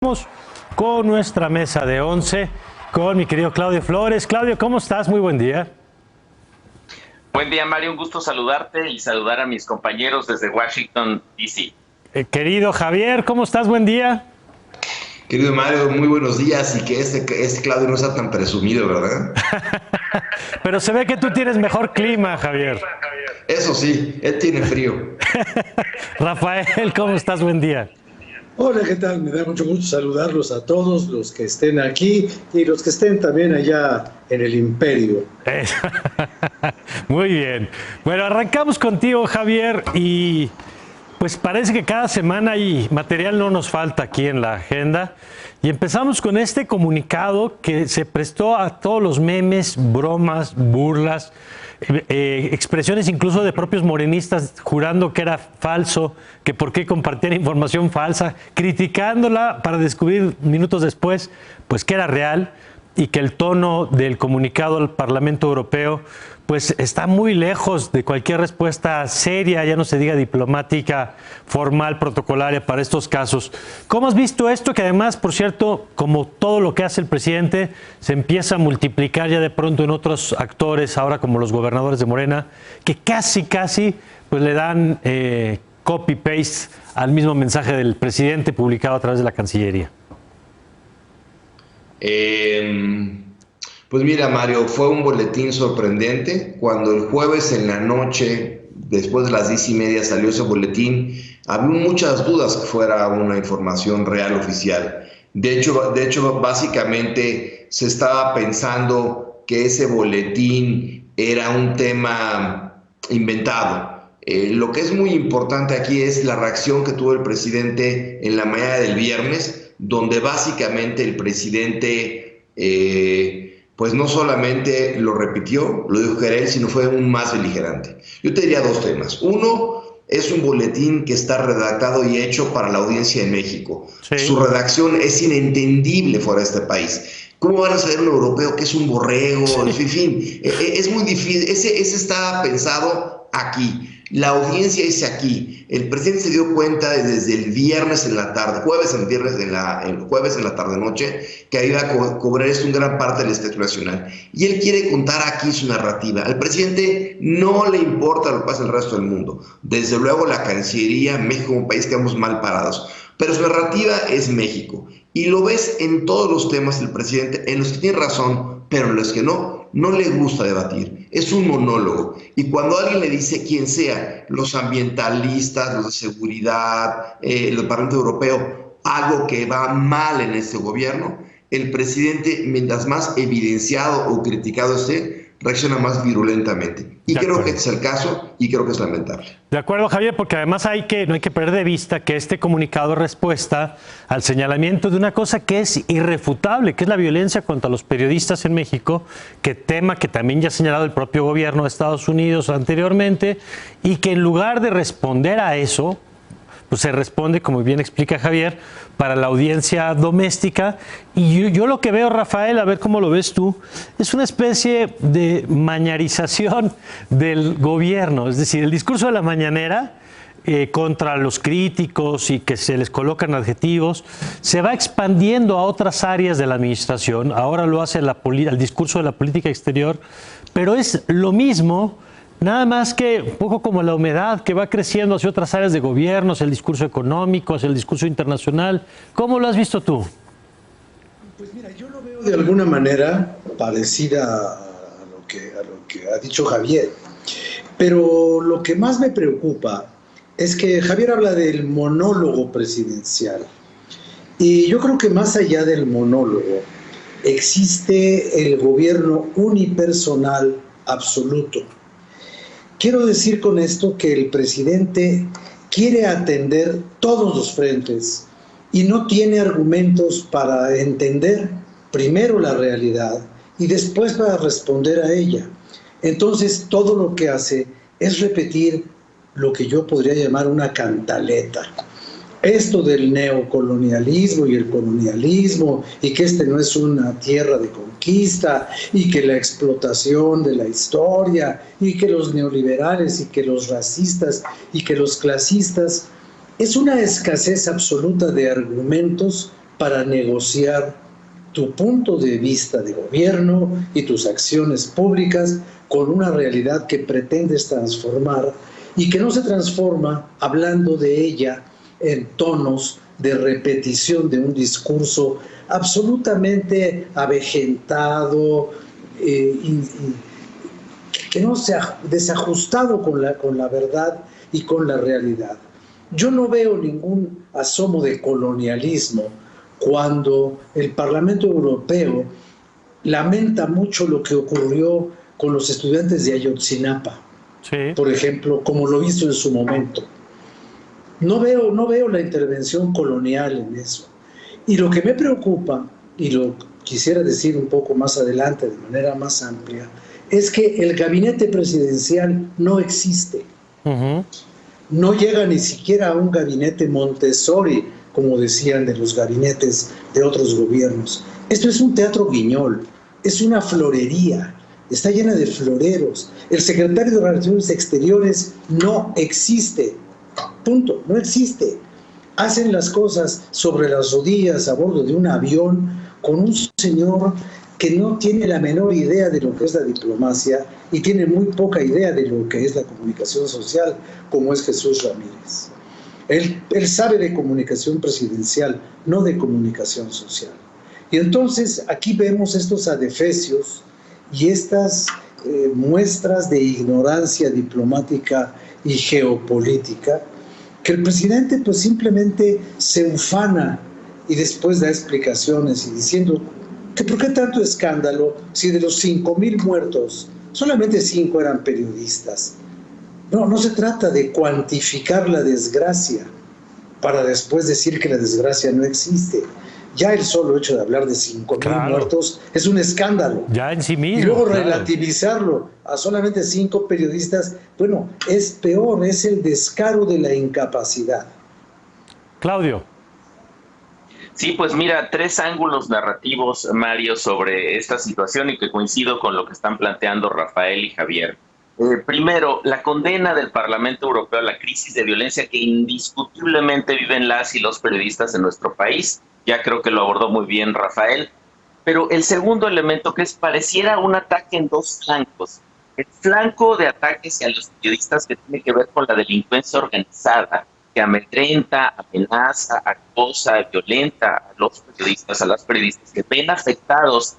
Vamos con nuestra mesa de 11, con mi querido Claudio Flores. Claudio, ¿cómo estás? Muy buen día. Buen día, Mario. Un gusto saludarte y saludar a mis compañeros desde Washington, D.C. Querido Javier, ¿cómo estás? Buen día. Querido Mario, muy buenos días y que este Claudio no sea tan presumido, ¿verdad? Pero se ve que tú tienes mejor clima, Javier. Eso sí, él tiene frío. Rafael, ¿cómo estás? Buen día. Hola, ¿qué tal? Me da mucho gusto saludarlos a todos los que estén aquí y los que estén también allá en el imperio. Muy bien. Bueno, arrancamos contigo, Javier, y pues parece que cada semana hay material, no nos falta aquí en la agenda. Y empezamos con este comunicado que se prestó a todos los memes, bromas, burlas, expresiones incluso de propios morenistas jurando que era falso, que por qué compartían información falsa, criticándola para descubrir minutos después pues que era real y que el tono del comunicado al Parlamento Europeo pues está muy lejos de cualquier respuesta seria, ya no se diga diplomática, formal, protocolaria para estos casos. ¿Cómo has visto esto? Que además, por cierto, como todo lo que hace el presidente, se empieza a multiplicar ya de pronto en otros actores, ahora como los gobernadores de Morena, que casi pues le dan copy-paste al mismo mensaje del presidente publicado a través de la Cancillería. Pues mira, Mario, fue un boletín sorprendente. Cuando el jueves en la noche, después de las 10:30, salió ese boletín, había muchas dudas que fuera una información real oficial. De hecho, básicamente se estaba pensando que ese boletín era un tema inventado. Lo que es muy importante aquí es la reacción que tuvo el presidente en la mañana del viernes, donde básicamente el presidente pues no solamente lo repitió, lo dijo él, sino fue aún más beligerante. Yo te diría dos temas. Uno, es un boletín que está redactado y hecho para la audiencia de México. Sí. Su redacción es inentendible fuera de este país. ¿Cómo van a saber un europeo que es un borrego? Sí. En fin, es muy difícil. Ese está pensado aquí. La audiencia es aquí. El presidente se dio cuenta desde el viernes en la tarde, jueves en la tarde-noche, que iba a cobrar esto en gran parte del espectro nacional. Y él quiere contar aquí su narrativa. Al presidente no le importa lo que pasa en el resto del mundo. Desde luego la Cancillería, México como país, quedamos mal parados. Pero su narrativa es México. Y lo ves en todos los temas del presidente, en los que tiene razón, pero en los que no le gusta debatir. Es un monólogo. Y cuando alguien le dice, quien sea, los ambientalistas, los de seguridad, el Parlamento Europeo, algo que va mal en este gobierno, el presidente, mientras más evidenciado o criticado esté, reacciona más virulentamente. Y creo que este es el caso y creo que es lamentable. De acuerdo, Javier, porque además no hay que perder de vista que este comunicado es respuesta al señalamiento de una cosa que es irrefutable, que es la violencia contra los periodistas en México, tema que también ya ha señalado el propio gobierno de Estados Unidos anteriormente, y que en lugar de responder a eso, pues se responde, como bien explica Javier, para la audiencia doméstica. Y yo lo que veo, Rafael, a ver cómo lo ves tú, es una especie de mañarización del gobierno. Es decir, el discurso de la mañanera contra los críticos y que se les colocan adjetivos, se va expandiendo a otras áreas de la administración. Ahora lo hace el discurso de la política exterior, pero es lo mismo. Nada más que un poco como la humedad que va creciendo hacia otras áreas de gobierno, hacia el discurso económico, hacia el discurso internacional. ¿Cómo lo has visto tú? Pues mira, yo lo veo de alguna manera parecida a lo que ha dicho Javier. Pero lo que más me preocupa es que Javier habla del monólogo presidencial. Y yo creo que más allá del monólogo existe el gobierno unipersonal absoluto. Quiero decir con esto que el presidente quiere atender todos los frentes y no tiene argumentos para entender primero la realidad y después para responder a ella. Entonces todo lo que hace es repetir lo que yo podría llamar una cantaleta. Esto del neocolonialismo y el colonialismo, y que este no es una tierra de conquista, y que la explotación de la historia, y que los neoliberales, y que los racistas, y que los clasistas, es una escasez absoluta de argumentos para negociar tu punto de vista de gobierno y tus acciones públicas con una realidad que pretendes transformar y que no se transforma hablando de ella en tonos de repetición de un discurso absolutamente avejentado, que no sea desajustado con la verdad y con la realidad. Yo no veo ningún asomo de colonialismo cuando el Parlamento Europeo lamenta mucho lo que ocurrió con los estudiantes de Ayotzinapa, sí, por ejemplo, como lo hizo en su momento. No veo la intervención colonial en eso. Y lo que me preocupa, y lo quisiera decir un poco más adelante de manera más amplia, es que el gabinete presidencial no existe. No llega ni siquiera a un gabinete Montessori, como decían de los gabinetes de otros gobiernos. Esto es un teatro guiñol, es una florería, está llena de floreros. El secretario de Relaciones Exteriores no existe, punto, no existe. Hacen las cosas sobre las rodillas a bordo de un avión con un señor que no tiene la menor idea de lo que es la diplomacia y tiene muy poca idea de lo que es la comunicación social, como es Jesús Ramírez. Él sabe de comunicación presidencial, no de comunicación social. Y entonces aquí vemos estos adefesios y estas muestras de ignorancia diplomática y geopolítica, que el presidente pues simplemente se ufana y después da explicaciones y diciendo que por qué tanto escándalo si de los 5,000 muertos solamente 5 eran periodistas. No se trata de cuantificar la desgracia para después decir que la desgracia no existe. Ya el solo hecho de hablar de 5,000 muertos es un escándalo. Ya en sí mismo. Y luego relativizarlo a solamente 5 periodistas, bueno, es peor, es el descaro de la incapacidad. Claudio. Sí, pues mira, 3 ángulos narrativos, Mario, sobre esta situación y que coincido con lo que están planteando Rafael y Javier. Primero, la condena del Parlamento Europeo a la crisis de violencia que indiscutiblemente viven las y los periodistas en nuestro país. Ya creo que lo abordó muy bien Rafael. Pero el segundo elemento, que pareciera un ataque en 2 flancos. El flanco de ataques a los periodistas que tiene que ver con la delincuencia organizada, que amedrenta, amenaza, acosa, violenta a los periodistas, a las periodistas que ven afectados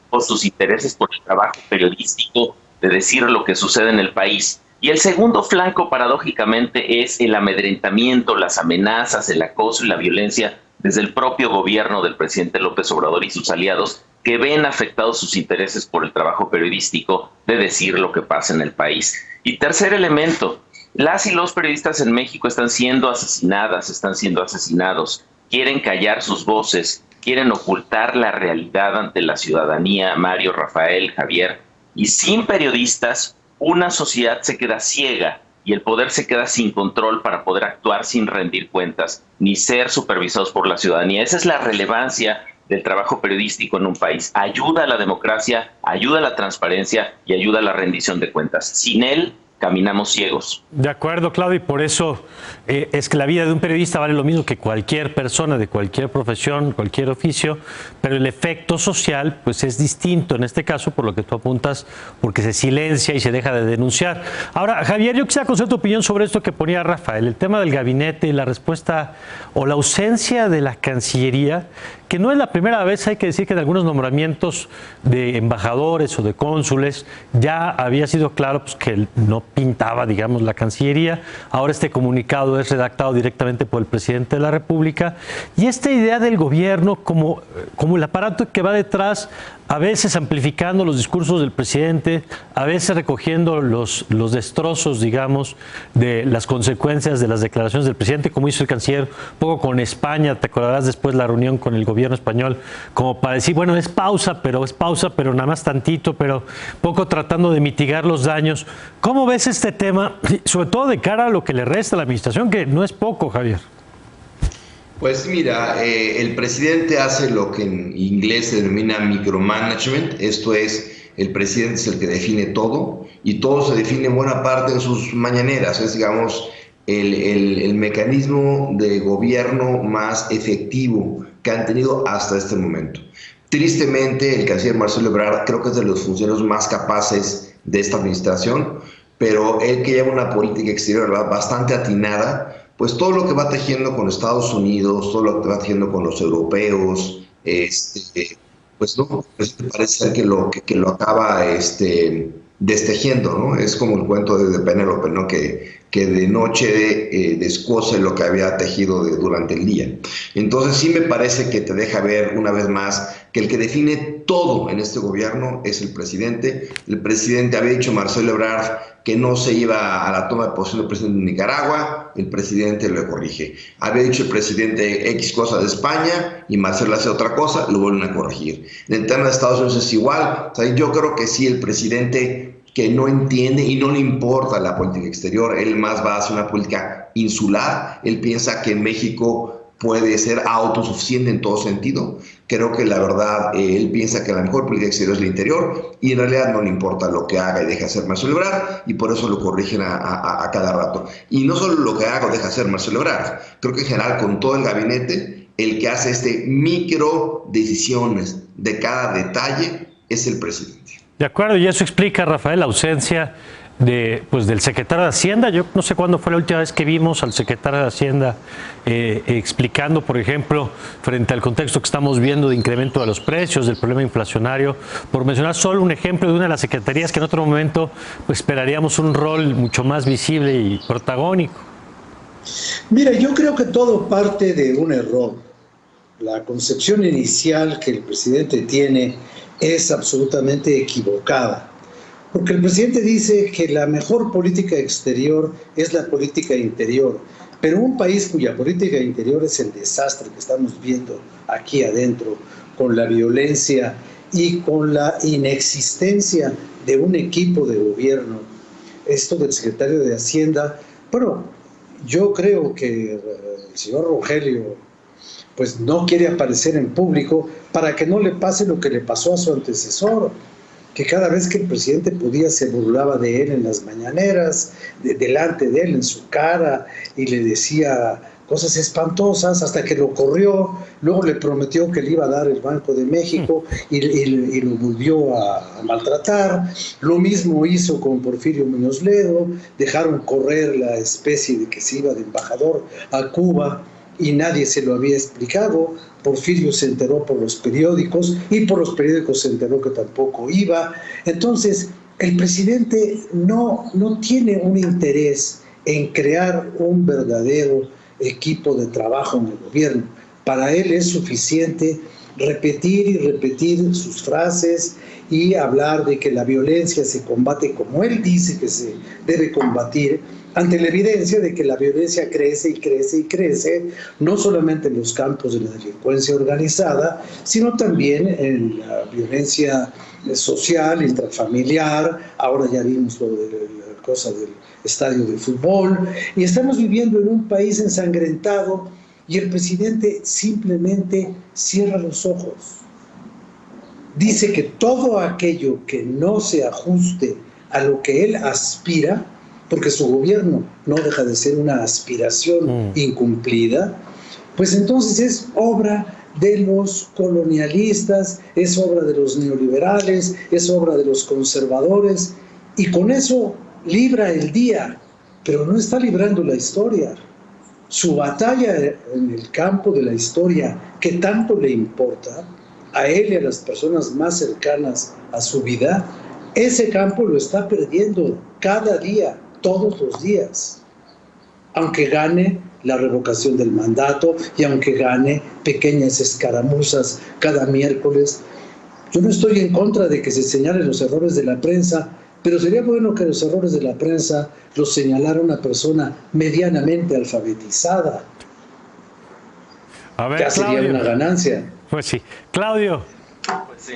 por sus intereses por el trabajo periodístico, de decir lo que sucede en el país. Y el segundo flanco, paradójicamente, es el amedrentamiento, las amenazas, el acoso y la violencia desde el propio gobierno del presidente López Obrador y sus aliados, que ven afectados sus intereses por el trabajo periodístico de decir lo que pasa en el país. Y tercer elemento, las y los periodistas en México están siendo asesinadas, están siendo asesinados, quieren callar sus voces, quieren ocultar la realidad ante la ciudadanía, Mario, Rafael, Javier. Y sin periodistas, una sociedad se queda ciega y el poder se queda sin control para poder actuar sin rendir cuentas ni ser supervisados por la ciudadanía. Esa es la relevancia del trabajo periodístico en un país. Ayuda a la democracia, ayuda a la transparencia y ayuda a la rendición de cuentas. Sin él, caminamos ciegos. De acuerdo, Claudio, y por eso es que la vida de un periodista vale lo mismo que cualquier persona de cualquier profesión, cualquier oficio, pero el efecto social pues es distinto en este caso, por lo que tú apuntas, porque se silencia y se deja de denunciar. Ahora, Javier, yo quisiera conocer tu opinión sobre esto que ponía Rafael, el tema del gabinete y la respuesta o la ausencia de la Cancillería, que no es la primera vez, hay que decir que en algunos nombramientos de embajadores o de cónsules ya había sido claro pues, que no pintaba, digamos, la Cancillería. Ahora este comunicado es redactado directamente por el presidente de la República. Y esta idea del gobierno como el aparato que va detrás, a veces amplificando los discursos del presidente, a veces recogiendo los destrozos, digamos, de las consecuencias de las declaraciones del presidente, como hizo el canciller un poco con España, te acordarás después la reunión con el gobierno español, como para decir, bueno, es pausa, pero nada más tantito, pero poco tratando de mitigar los daños. ¿Cómo ves este tema, sobre todo de cara a lo que le resta a la administración, que no es poco, Javier? Pues mira, el presidente hace lo que en inglés se denomina micromanagement, esto es, el presidente es el que define todo y todo se define en buena parte en sus mañaneras, es digamos el mecanismo de gobierno más efectivo que han tenido hasta este momento. Tristemente, el canciller Marcelo Ebrard creo que es de los funcionarios más capaces de esta administración, pero él que lleva una política exterior bastante atinada, pues todo lo que va tejiendo con Estados Unidos, todo lo que va tejiendo con los europeos, pues no, pues parece ser que lo acaba destejiendo, ¿no? Es como el cuento de Penélope, ¿no? Que de noche descose lo que había tejido durante el día. Entonces sí me parece que te deja ver una vez más que el que define todo en este gobierno es el presidente. El presidente había dicho, Marcelo Ebrard, que no se iba a la toma de posesión del presidente de Nicaragua, el presidente lo corrige. Había dicho el presidente X cosa de España y Marcelo hace otra cosa, lo vuelven a corregir. En el tema de Estados Unidos es igual. O sea, yo creo que sí, el presidente que no entiende y no le importa la política exterior, él más va a hacer una política insular, él piensa que México puede ser autosuficiente en todo sentido. Creo que la verdad, él piensa que la mejor política exterior es el interior y en realidad no le importa lo que haga y deja hacer Marcelo Ebrard y por eso lo corrigen a cada rato. Y no solo lo que haga o deja hacer Marcelo Ebrard, creo que en general con todo el gabinete, el que hace micro decisiones de cada detalle es el presidente. De acuerdo, y eso explica, Rafael, la ausencia del secretario de Hacienda. Yo no sé cuándo fue la última vez que vimos al secretario de Hacienda explicando, por ejemplo, frente al contexto que estamos viendo de incremento de los precios, del problema inflacionario, por mencionar solo un ejemplo de una de las secretarías que en otro momento pues, esperaríamos un rol mucho más visible y protagónico. Mira, yo creo que todo parte de un error. La concepción inicial que el presidente tiene es absolutamente equivocada. Porque el presidente dice que la mejor política exterior es la política interior, pero un país cuya política interior es el desastre que estamos viendo aquí adentro, con la violencia y con la inexistencia de un equipo de gobierno, esto del secretario de Hacienda, bueno, yo creo que el señor Rogelio pues no quiere aparecer en público para que no le pase lo que le pasó a su antecesor, que cada vez que el presidente podía se burlaba de él en las mañaneras, delante de él, en su cara, y le decía cosas espantosas hasta que lo corrió, luego le prometió que le iba a dar el Banco de México y lo volvió a maltratar. Lo mismo hizo con Porfirio Muñoz Ledo, dejaron correr la especie de que se iba de embajador a Cuba y nadie se lo había explicado. Porfirio se enteró por los periódicos y por los periódicos se enteró que tampoco iba. Entonces, el presidente no tiene un interés en crear un verdadero equipo de trabajo en el gobierno. Para él es suficiente repetir y repetir sus frases y hablar de que la violencia se combate como él dice que se debe combatir, ante la evidencia de que la violencia crece y crece y crece, no solamente en los campos de la delincuencia organizada, sino también en la violencia social, intrafamiliar. Ahora ya vimos lo de la cosa del estadio de fútbol, y estamos viviendo en un país ensangrentado y el presidente simplemente cierra los ojos. Dice que todo aquello que no se ajuste a lo que él aspira, porque su gobierno no deja de ser una aspiración incumplida, pues entonces es obra de los colonialistas, es obra de los neoliberales, es obra de los conservadores, y con eso libra el día, pero no está librando la historia. Su batalla en el campo de la historia, que tanto le importa a él y a las personas más cercanas a su vida, ese campo lo está perdiendo cada día, todos los días, aunque gane la revocación del mandato y aunque gane pequeñas escaramuzas cada miércoles. Yo no estoy en contra de que se señalen los errores de la prensa, pero sería bueno que los errores de la prensa los señalara una persona medianamente alfabetizada. A ver, ya sería Claudio, una ganancia. Pues sí. Claudio. Pues sí.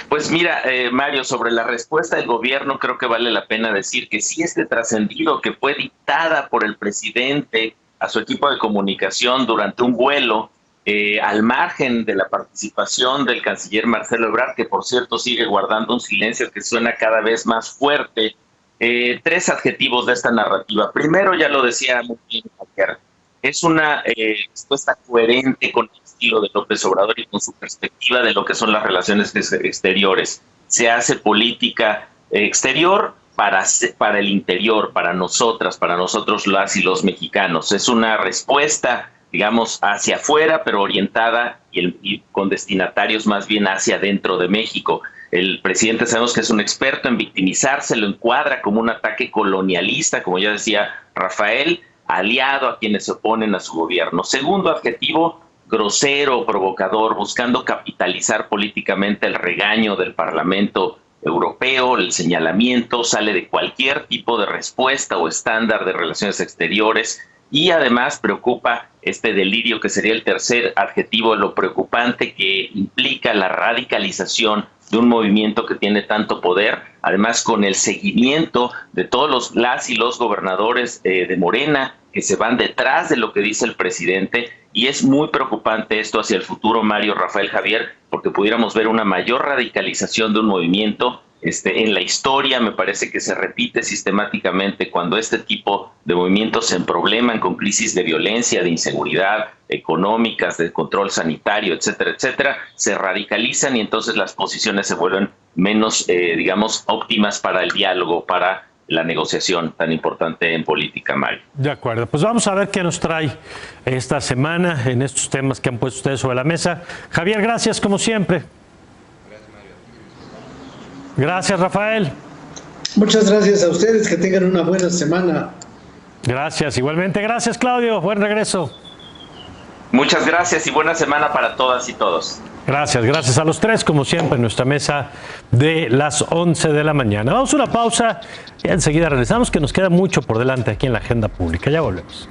Pues mira, Mario, sobre la respuesta del gobierno creo que vale la pena decir que sí trascendido que fue dictada por el presidente a su equipo de comunicación durante un vuelo al margen de la participación del canciller Marcelo Ebrard, que por cierto sigue guardando un silencio que suena cada vez más fuerte. Tres adjetivos de esta narrativa. Primero, ya lo decía muy bien Javier, es una respuesta coherente con el estilo de López Obrador y con su perspectiva de lo que son las relaciones exteriores. Se hace política exterior para el interior, para nosotros las y los mexicanos. Es una respuesta, digamos, hacia afuera, pero orientada y con destinatarios más bien hacia dentro de México. El presidente sabemos que es un experto en victimizarse, lo encuadra como un ataque colonialista, como ya decía Rafael, aliado a quienes se oponen a su gobierno. Segundo adjetivo, grosero, provocador, buscando capitalizar políticamente el regaño del Parlamento Europeo, el señalamiento, sale de cualquier tipo de respuesta o estándar de relaciones exteriores y además preocupa este delirio que sería el tercer adjetivo, lo preocupante que implica la radicalización de un movimiento que tiene tanto poder, además con el seguimiento de todos las y los gobernadores de Morena que se van detrás de lo que dice el presidente, y es muy preocupante esto hacia el futuro, Mario, Rafael, Javier, porque pudiéramos ver una mayor radicalización de un movimiento. En la historia me parece que se repite sistemáticamente cuando este tipo de movimientos se probleman con crisis de violencia, de inseguridad, económicas, de control sanitario, etcétera, etcétera, se radicalizan y entonces las posiciones se vuelven menos, digamos, óptimas para el diálogo, para la negociación tan importante en política, Mario. De acuerdo, pues vamos a ver qué nos trae esta semana en estos temas que han puesto ustedes sobre la mesa. Javier, gracias como siempre. Gracias, Rafael. Muchas gracias a ustedes, que tengan una buena semana. Gracias, igualmente. Gracias, Claudio. Buen regreso. Muchas gracias y buena semana para todas y todos. Gracias a los tres, como siempre, en nuestra mesa de las 11 de la mañana. Vamos a una pausa y enseguida regresamos, que nos queda mucho por delante aquí en la agenda pública. Ya volvemos.